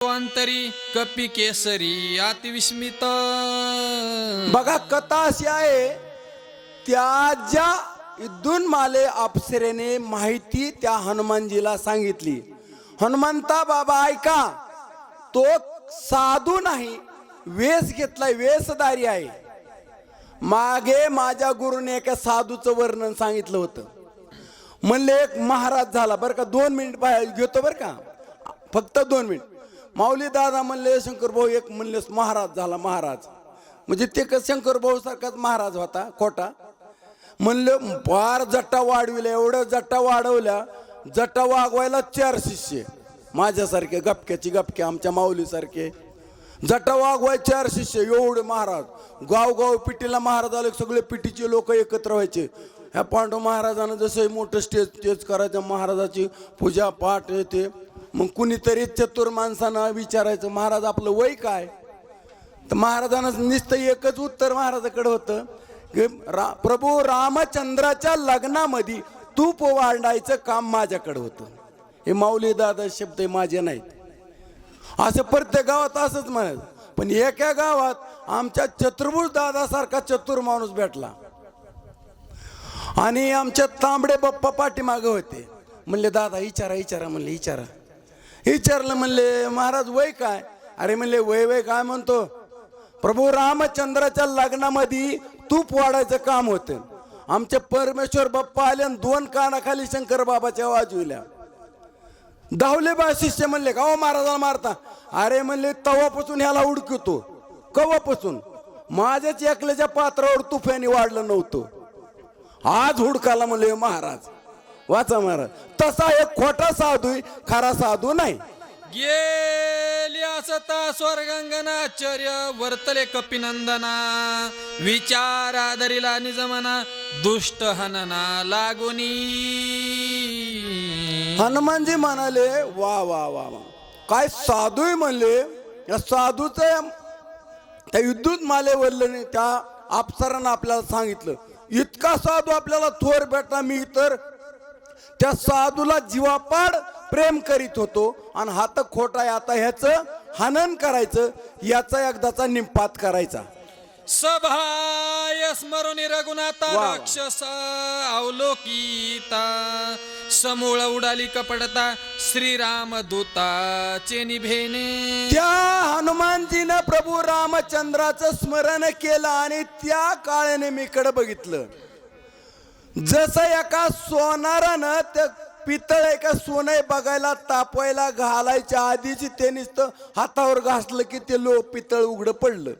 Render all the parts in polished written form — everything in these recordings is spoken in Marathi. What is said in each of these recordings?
अंतरी कपी केसरी अतिविस्मित. बघा कथा अशी आहे, त्या ज्या इथून माले अप्सरेने माहिती त्या हनुमानजीला सांगितली. हनुमंता बाबा ऐका, तो साधू नाही, वेश घेतलाय, वेशधारी आहे. मागे माझ्या गुरुने एका साधूचं वर्णन सांगितलं होतं. म्हणले एक महाराज झाला बरं का, 2 मिनिट बाहेर घेतो बरं का, फक्त 2 मिनिट. माऊली दादा म्हणले शंकर भाऊ एक म्हणले महाराज झाला. महाराज म्हणजे ते का शंकर भाऊ सारखाच महाराज होता खोटा. म्हणलं फार जट्टा वाढविल्या, एवढं जट्टा वाढवल्या, जट्टा वागवायला 4 शिष्य माझ्यासारखे गपक्याची गपके, आमच्या माऊली सारखे जट्टा वागवाय 4 शिष्य. एवढे महाराज, गाव पिटीला महाराज आले, सगळे पिटीचे लोक एकत्र व्हायचे. ह्या पांडव महाराजांना जसं मोठं स्टेज करायचं, महाराजाची पूजा पाठ येते. मग कुणीतरी चतुर माणसानं विचारायचं, महाराज आपलं वय काय? तर महाराजांना नुसतं एकच उत्तर महाराजाकडे होतं की प्रभू रामचंद्राच्या लग्नामध्ये तूप वाढायचं काम माझ्याकडे होतं. हे माऊली दादा शब्द माझे नाहीत. असं प्रत्येक गावात असंच म्हणायचं. पण एका गावात आमच्या चतुर्भुज दादासारखा चतुर माणूस भेटला आणि आमच्या तांबडे बाप्पा पाठीमागे होते. म्हणले दादा विचारा म्हणले विचारलं. म्हणले महाराज वय काय? अरे म्हणले वय काय म्हणतो, प्रभू रामचंद्राच्या लग्नामध्ये तूप वाढायचं काम होतं. आमचे परमेश्वर बाप्पा आले आणि 2 कानाखाली शंकर बाबाच्या वाजविल्या. धावले बा शिष्य. म्हणले का हो महाराजाला मारता? अरे म्हणले तवापासून ह्याला उडकतो. कवापासून? माझ्याच एकल्याच्या पात्रावर तुफ्याने वाढलं नव्हतं, आज हुडकाला. म्हणले महाराज वाचा महाराज. तसा एक खोटा साधू, खरा साधू नाही. गेली असता स्वर्गांगनाचार्य वर्तले कपिनंदना. विचार आदरिला निजमना दुष्ट हनना लागुनी. हनुमानजी म्हणाले वा वा वा वा, काय साधू म्हणले. या साधूचं त्या विद्युत मालेवरले त्या अप्सरानं आपल्याला सांगितलं. इतका साधू आपल्याला थोर भेटला. मी तर त्या साधूला जीवापाड प्रेम करीत होतो आणि हा तर खोटा आहे. आता ह्याचं हनन करायचं, याचा एकदाचा निपात करायचा. सभाय स्मरुनी रघुनाथा राक्षस अवलोकिता. समूळ उडाली कपडता श्रीराम दूताचे निभेने. त्या हनुमानजीनं प्रभू रामचंद्राचं स्मरण केलं आणि त्या काळाने मी कडे बघितलं. जसं एका सोनारानं त्या पितळ एका सोने बघायला तापवायला घालायच्या आधीच ते नुसतं हातावर घासलं की ते पितळ उघडं पडलं.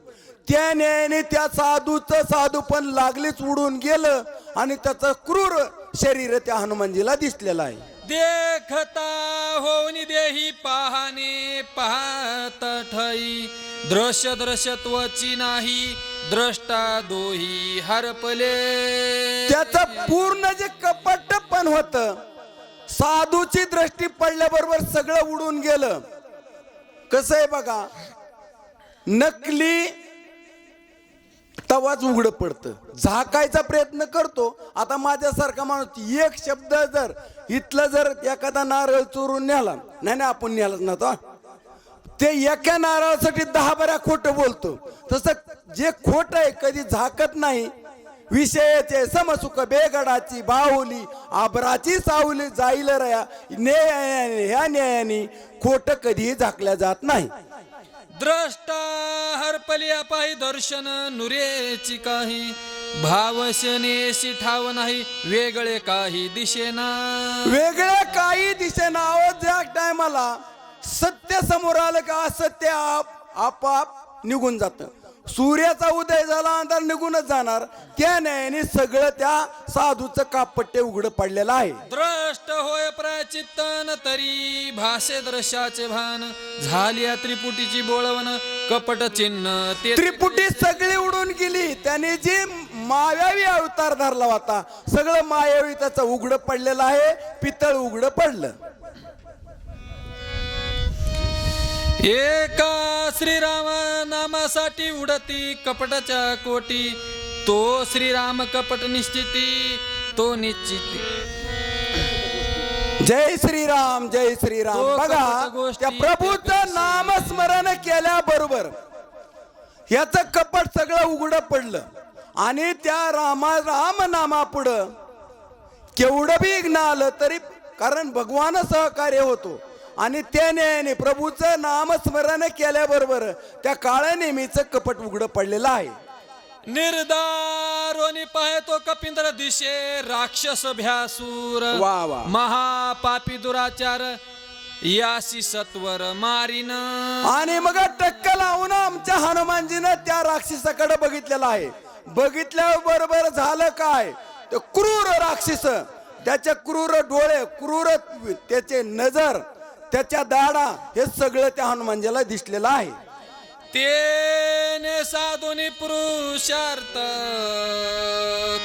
त्या न्यायाने त्या साधू पण लागलीच उडून गेलं आणि त्याचं क्रूर शरीर त्या हनुमानजीला दिसलेलं आहे. देखता होनी देही पाहणे पाहत ठई. दृश्यत्वची नाही द्रष्टा दोही हरपले. त्याचं पूर्ण जे कपट पण होत, साधूची दृष्टी पडल्याबरोबर सगळं उडून गेलं. कसं आहे बघा, नकली तवाच उघड पडतं. झाकायचा प्रयत्न करतो. आता माझ्यासारखा माणूस एक शब्द जर इथलं जर एखादा नारळ चोरून नेला, नाही आपण नेलाच नव्हता, ते एका नारळासाठी 10 बऱ्या खोटं बोलतो. तसं जे खोट आहे कधी झाकत नाही. विषयाचे समसुख बेगडाची बाहुली आबराची सावली जाईल रया. ह्या न्यायाने खोट कधीही झाकल्या जात नाही. द्रष्टा हरपली अपाही दर्शन नुरेची काही. भावशनेशी ठाव नाही वेगळे काही दिशेना. वेगळ्या काही दिशेना. ज्या टायमाला सत्य समोर आलं का असत्य आपाप निघून जात. सूर्याचा उदय झाला अंधार निघूनच जाणार. त्या न्यायाने सगळं त्या साधूचं कापट्टे उघड पडलेलं आहे. द्रष्ट होय प्राचित्तन तरी भाषे दृश्याचे भान. झाली त्रिपुटीची बोळवण कपट चिन्ह. ते त्रिपुटी सगळी उडून गेली. त्याने जे मायावी अवतार धरला होता सगळं मायावी त्याचं उघड पडलेलं आहे. पितळ उघड पडलं. एका श्रीराम नामासाठी उडती कपटाच्या कोटी. तो श्रीराम कपट निश्चिती तो निश्चिती. जय श्रीराम जय श्रीराम. तो बघा कपट गोष्टी त्या प्रभूचं नामस्मरण केल्याबरोबर याचं कपट सगळं उघडं पडलं आणि त्या राम नामापुढं केवढं बी विघ्न आलं तरी, कारण भगवान सहकार्य होतो आणि त्याने प्रभूचं नामस्मरण केल्याबरोबर त्या काळ्या नेमीचं कपट उघडं पडलेलं आहे. निर्दारोनी पाहतो कपिंद्र दिशे राक्षस भ्यासूर वा वा. महापापी दुराचार यासी सत्वर मारीन. आणि मग टक्क लावून आमच्या हनुमानजीनं त्या राक्षसाकडे बघितलेलं आहे. बघितल्याबरोबर झालं काय, ते क्रूर राक्षस, त्याचे क्रूर डोळे, क्रूर त्याचे नजर, त्याच्या दाढा, हे सगळं त्या हनुमानजीला दिसलेलं आहे. तेने साधुनी पुरुषार्थ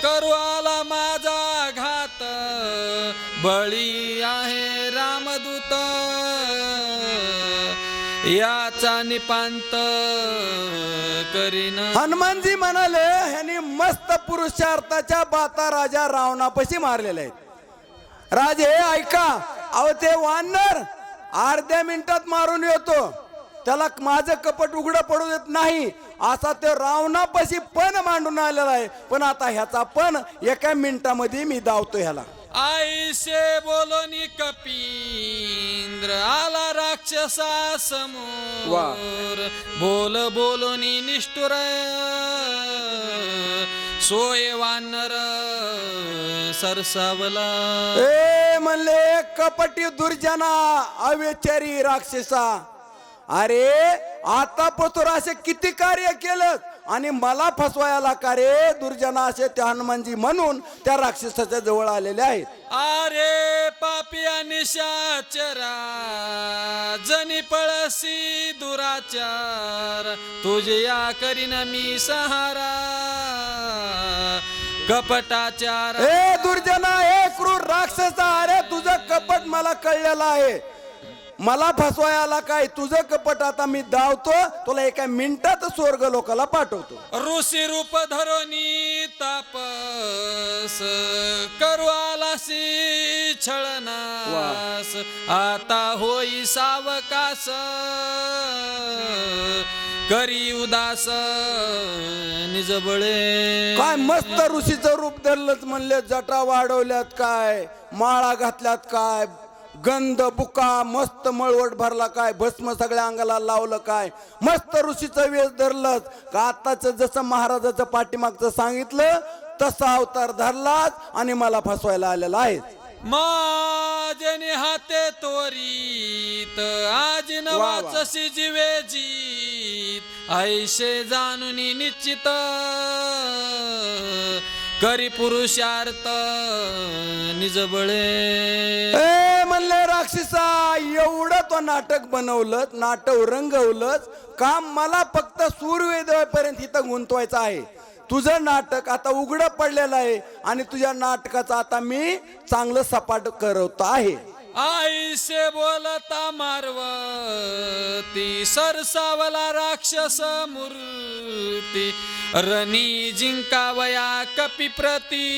करू आला माझा घात, बळी आहे रामदूत याचा निपांत करीन. हनुमानजी म्हणाले ह्यांनी मस्त पुरुषार्थाच्या बाता राजा रावणापाशी मारलेल्या आहेत. राजे ऐका, अहो ते वानर अर्ध्या मिनिटात मारून येतो, त्याला माझं कपट उघडं पडू देत नाही, असा ते रावणापाशी पण मांडून आलेला आहे. पण आता ह्याचा पण एका मिनिटामध्ये मी धावतो ह्याला. आईसे बोलोनी कपींद्र आला राक्षसा समोर, बोल बोलोनी निष्ठुर सोय वानर सरसावला. ए म्हणले कपटी दुर्जना अविचारी राक्षसा, अरे आतापासून असे किती कार्य केलं आणि मला फसवायला का रे दुर्जना, असे त्या हनुमानजी म्हणून त्या राक्षसाच्या जवळ आलेले आहेत. अरे पापिया निशाचरा जनी पळसी दुराचार, तुझ्या करीन मी सहारा कपटाचार. ए दुर्जना, ए क्रूर राक्षसा, अरे तुझं कपट मला कळलेलं आहे, मला फसवायला काय, तुझं कपट आता मी धावतो, तुला एका मिनिटात स्वर्ग लोकाला पाठवतो. ऋषी रूप धरोनी तापस करू आलासी छळनास, आता होई सावकास करी उदास निजबळे. काय मस्त ऋषीचं रूप धरलंच म्हणले, जटा वाढवल्यात काय, माळा घातल्यात काय, गंध बुका मस्त मळवट भरला काय, भस्म सगळ्या अंगाला लावलं काय, मस्त ऋषीचं वेश धरलं का. आताच जसं महाराजाचं पाठीमागचं सांगितलं तसा अवतार धरलाच आणि मला फसवायला आलेला आहे. माझे हाते त्वरित आज नवाचशी जीवे जीत, ऐशे जाणून निश्चित करी पुरुषार्थ निजबळे. ए म्हणले राक्षसा, एवढं तो नाटक बनवलं, नाटक रंगवलंच काम, मला फक्त सूर्योदयापर्यंत इथं गुंतवायचं आहे. तुझं नाटक आता उघडं पडलेलं आहे आणि तुझ्या नाटकाचं आता मी चांगलं सपाट करवतो आहे. आईसे बोलता मारवती सरसावला राक्षस मूर्ती, रणी जिंकावया कपिप्रती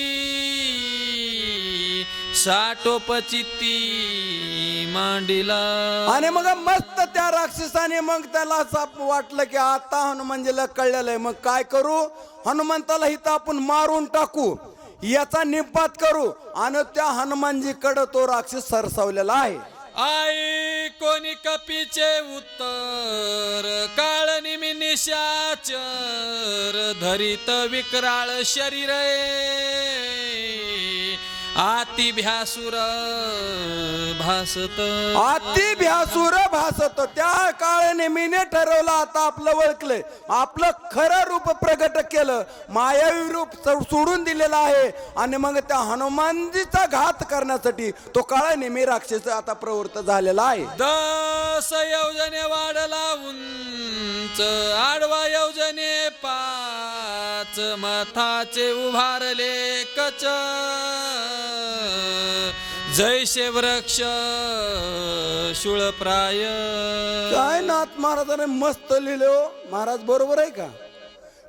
साठोपचित्ती मांडिला. आणि मग मस्त त्या राक्षसाने मग त्याला असं वाटलं की आता हनुमानजीला कळलेलं आहे, मग काय करू, हनुमंताला इथं आपण मारून टाकू, याचा निपात करू, आणि त्या हनुमानजीकडे तो राक्षस सरसावलेला आहे. आई कोणी कपीचे उत्तर काळ निमी निशाचर, धरित विक्राळ शरीर आती भ्यासुर भासत. अति भ्यासुर भासत. त्या काळाने मीने ठरवलं आता आपलं ओळखलंय, आपलं खरं रूप प्रगट केलं, मायावी रूप सोडून दिलेलं आहे आणि मग त्या हनुमानजीचा घात करण्यासाठी तो काळा नेमी राक्षस आता प्रवृत्त झालेला आहे. 10 योजने वाढला उंच, आडवा योजने 5, मथाचे उभारले कच, जैसे वृक्ष शूळप्राय. काय नाथ महाराजांनी मस्त लिहिले हो महाराज, बरोबर आहे का?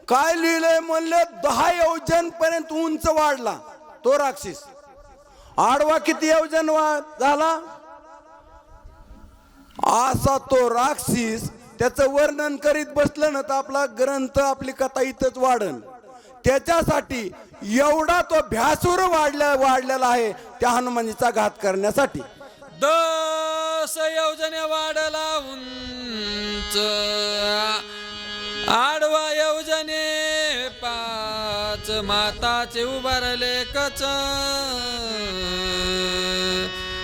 काय लिहिलंय म्हणले 10 योजन पर्यंत उंच वाढला तो राक्षस, आडवा किती योजन झाला असा तो राक्षस त्याचं वर्णन करीत बसलं ना तर आपला ग्रंथ आपली कथा इथंच वाढन. त्याच्यासाठी एवढा तो भ्यासूर वाढलेला आहे त्या हनुमानजीचा घात करण्यासाठी. 10 योजने वाढला उंच, आडवा योजने 5, माताचे उभारले कच,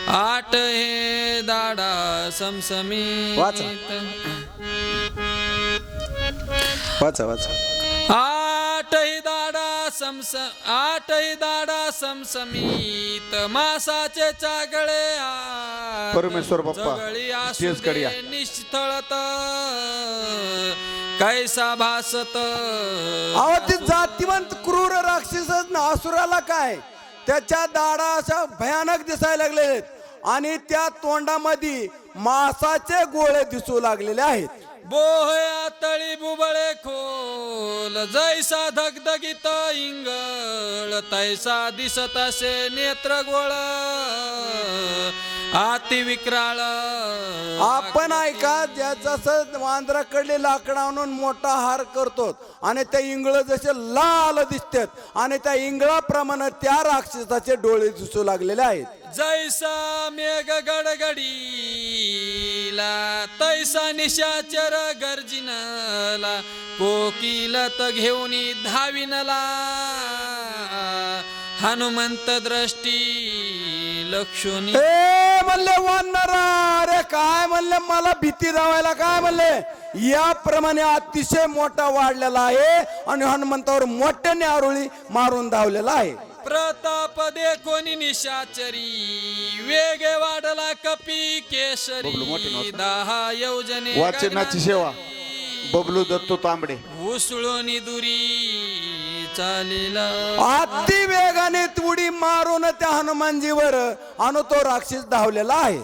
8 हे दाडा समसमीत, वाचा. वाचा वाचा. 8 ही दाडा समसमीत, मासाचे चागळे परमेश्वर बाप्पा जगळी तेच करूया. आसुदे निष्ठळत, कैसा भासत. अहो ते जातीवंत क्रूर राक्षसच ना. असुराला काय त्याच्या दाडा अशा भयानक दिसायला लागले आहेत आणि त्या तोंडामध्ये मासाचे गोळे दिसू लागलेले आहेत. बोहया तळी बुबळे खोल, जैसा धगधगीत इंगळ, तैसा दिसत असे नेत्र गोळ, आती विक्राळ. आपण ऐका जसं वांद्राकडले लाकडं आणून मोठा हार करतो आणि त्या इंगळ जसे लाल दिसतात आणि त्या इंगळाप्रमाणे त्या राक्षसाचे डोळे दिसू लागलेले आहेत. जैसा मेघ गडगडीला, तैसा निशाचर गर्जिनला, कोकिलत घेऊनी धाविनला, हनुमंत दृष्टी लक्षुनी. ए म्हणले वानरा, अरे काय म्हणले मला भीती दावायला काय म्हणले. याप्रमाणे अतिशय मोठा वाढलेला आहे आणि हनुमंतावर मोठ्याने आरोळी मारून धावलेला आहे. प्रताप देखोनी निशाचरी, वेगे वाढला कपी केशरी, 10 योजने वाचनाची सेवा बबलू दत्तो तांबडे. उसळूनी दुरी चालीला, अति वेगाने उडी मारून त्या हनुमानजीवर आणि तो राक्षस धावलेला आहे.